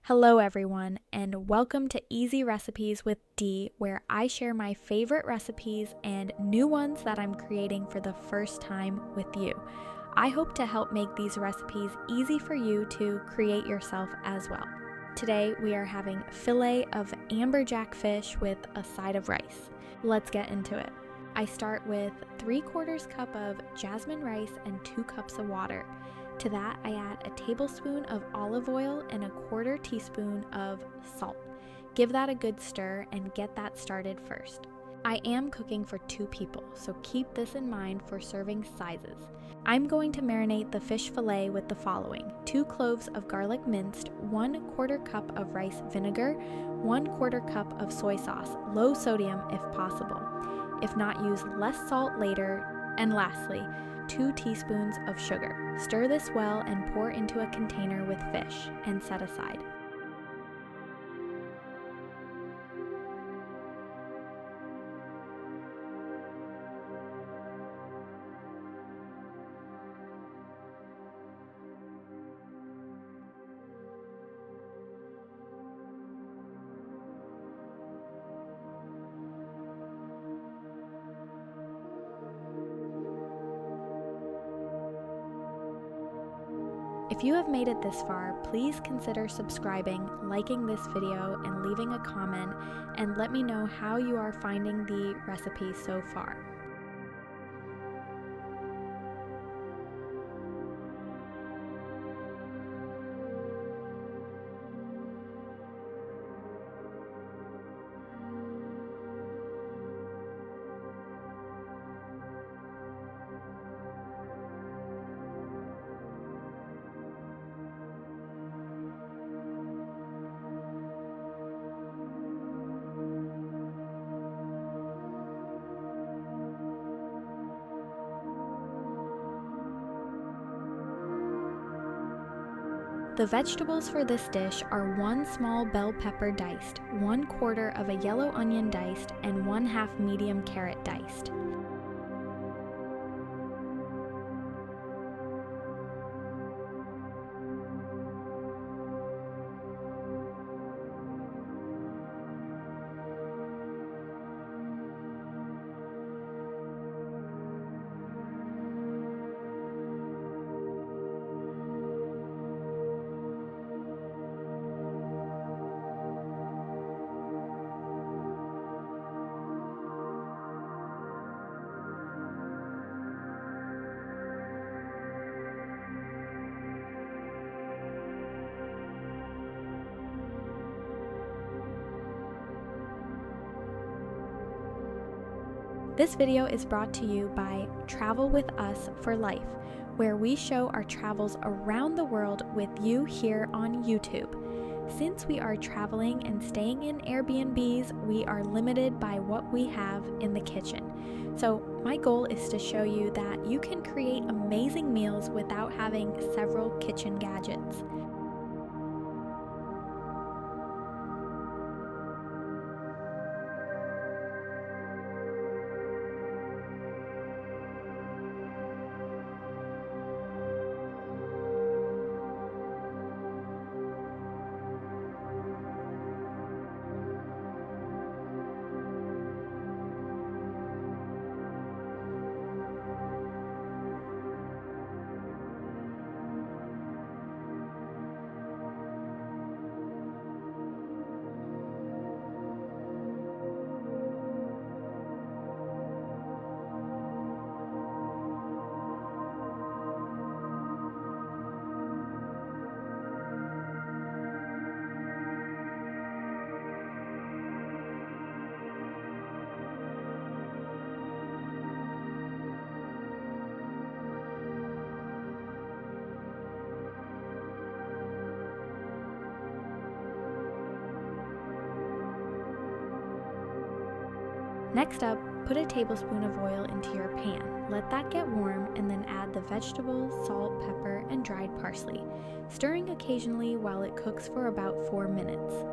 Hello, everyone, and welcome to Easy Recipes with Dee, where I share my favorite recipes and new ones that I'm creating for the first time with you. I hope to help make these recipes easy for you to create yourself as well. Today, we are having fillet of amberjack fish with a side of rice. Let's get into it. I start with 3/4 cup of jasmine rice and 2 cups of water. To that, I add a tablespoon of olive oil and a 1/4 teaspoon of salt. Give that a good stir and get that started first. I am cooking for 2 people, so keep this in mind for serving sizes. I'm going to marinate the fish fillet with the following: 2 cloves of garlic minced, 1/4 cup of rice vinegar, 1/4 cup of soy sauce, low sodium if possible. If not, use less salt later. And lastly, 2 teaspoons of sugar. Stir this well and pour into a container with fish and set aside. If you have made it this far, please consider subscribing, liking this video, and leaving a comment, and let me know how you are finding the recipe so far. The vegetables for this dish are 1 small bell pepper diced, 1/4 of a yellow onion diced, and 1/2 medium carrot diced. This video is brought to you by Travel With Us for Life, where we show our travels around the world with you here on YouTube. Since we are traveling and staying in Airbnbs, we are limited by what we have in the kitchen. So my goal is to show you that you can create amazing meals without having several kitchen gadgets. Next up, put a tablespoon of oil into your pan. Let that get warm and then add the vegetables, salt, pepper, and dried parsley, stirring occasionally while it cooks for about 4 minutes.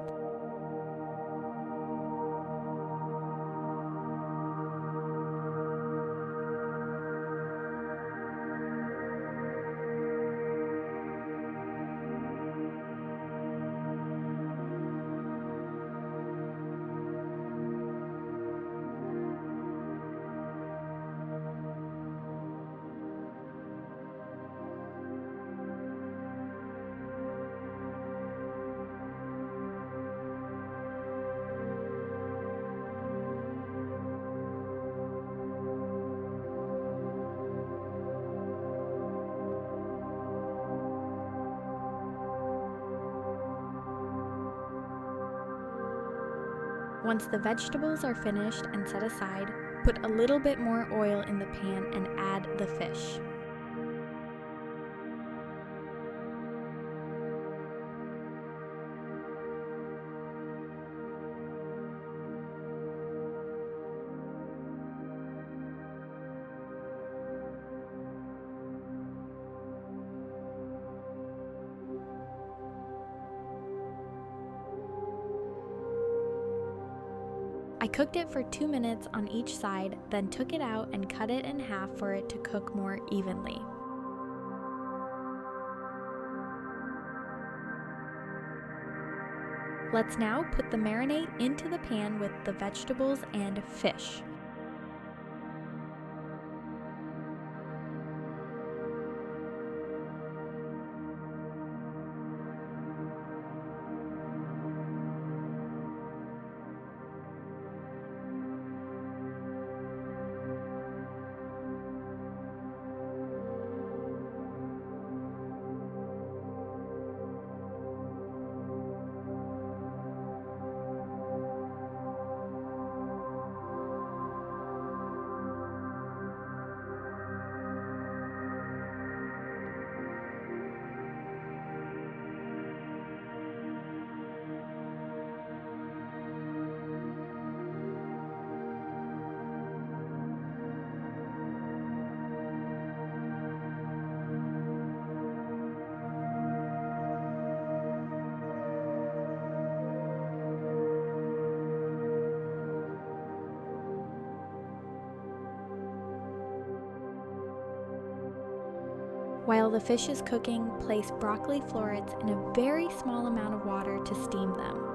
Once the vegetables are finished and set aside, put a little bit more oil in the pan and add the fish. I cooked it for 2 minutes on each side, then took it out and cut it in half for it to cook more evenly. Let's now put the marinade into the pan with the vegetables and fish. While the fish is cooking, place broccoli florets in a very small amount of water to steam them.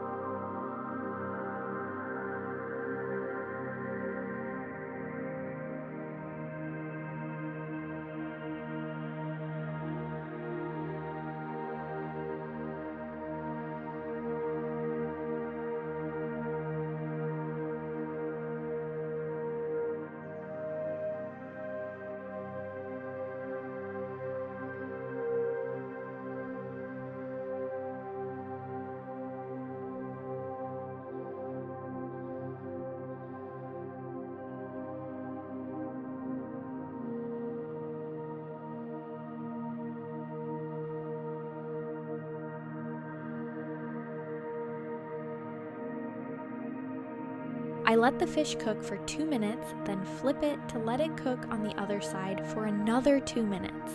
I let the fish cook for 2 minutes, then flip it to let it cook on the other side for another 2 minutes.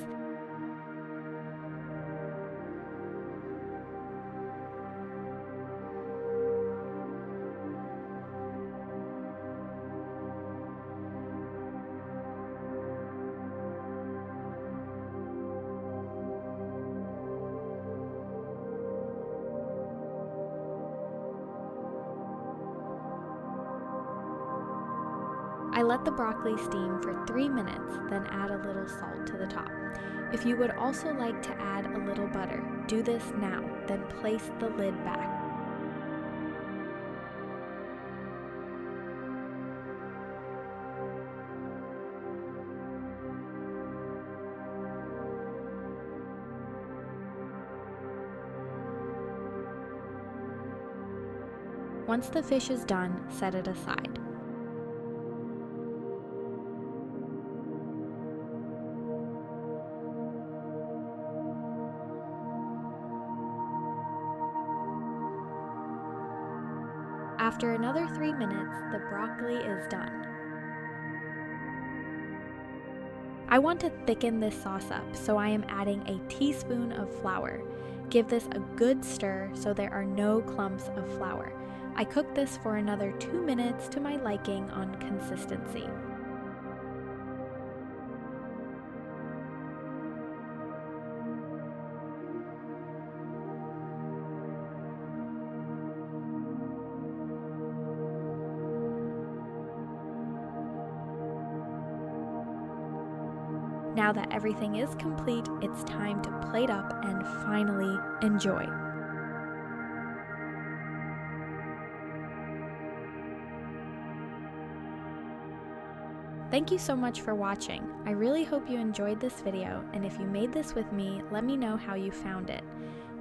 I let the broccoli steam for 3 minutes, then add a little salt to the top. If you would also like to add a little butter, do this now, then place the lid back. Once the fish is done, set it aside. After another 3 minutes, the broccoli is done. I want to thicken this sauce up, so I am adding a teaspoon of flour. Give this a good stir so there are no clumps of flour. I cook this for another 2 minutes to my liking on consistency. Now that everything is complete, it's time to plate up and finally enjoy. Thank you so much for watching. I really hope you enjoyed this video, and if you made this with me, let me know how you found it.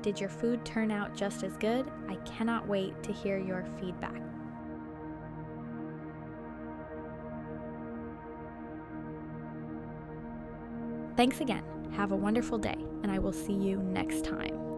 Did your food turn out just as good? I cannot wait to hear your feedback. Thanks again. Have a wonderful day, and I will see you next time.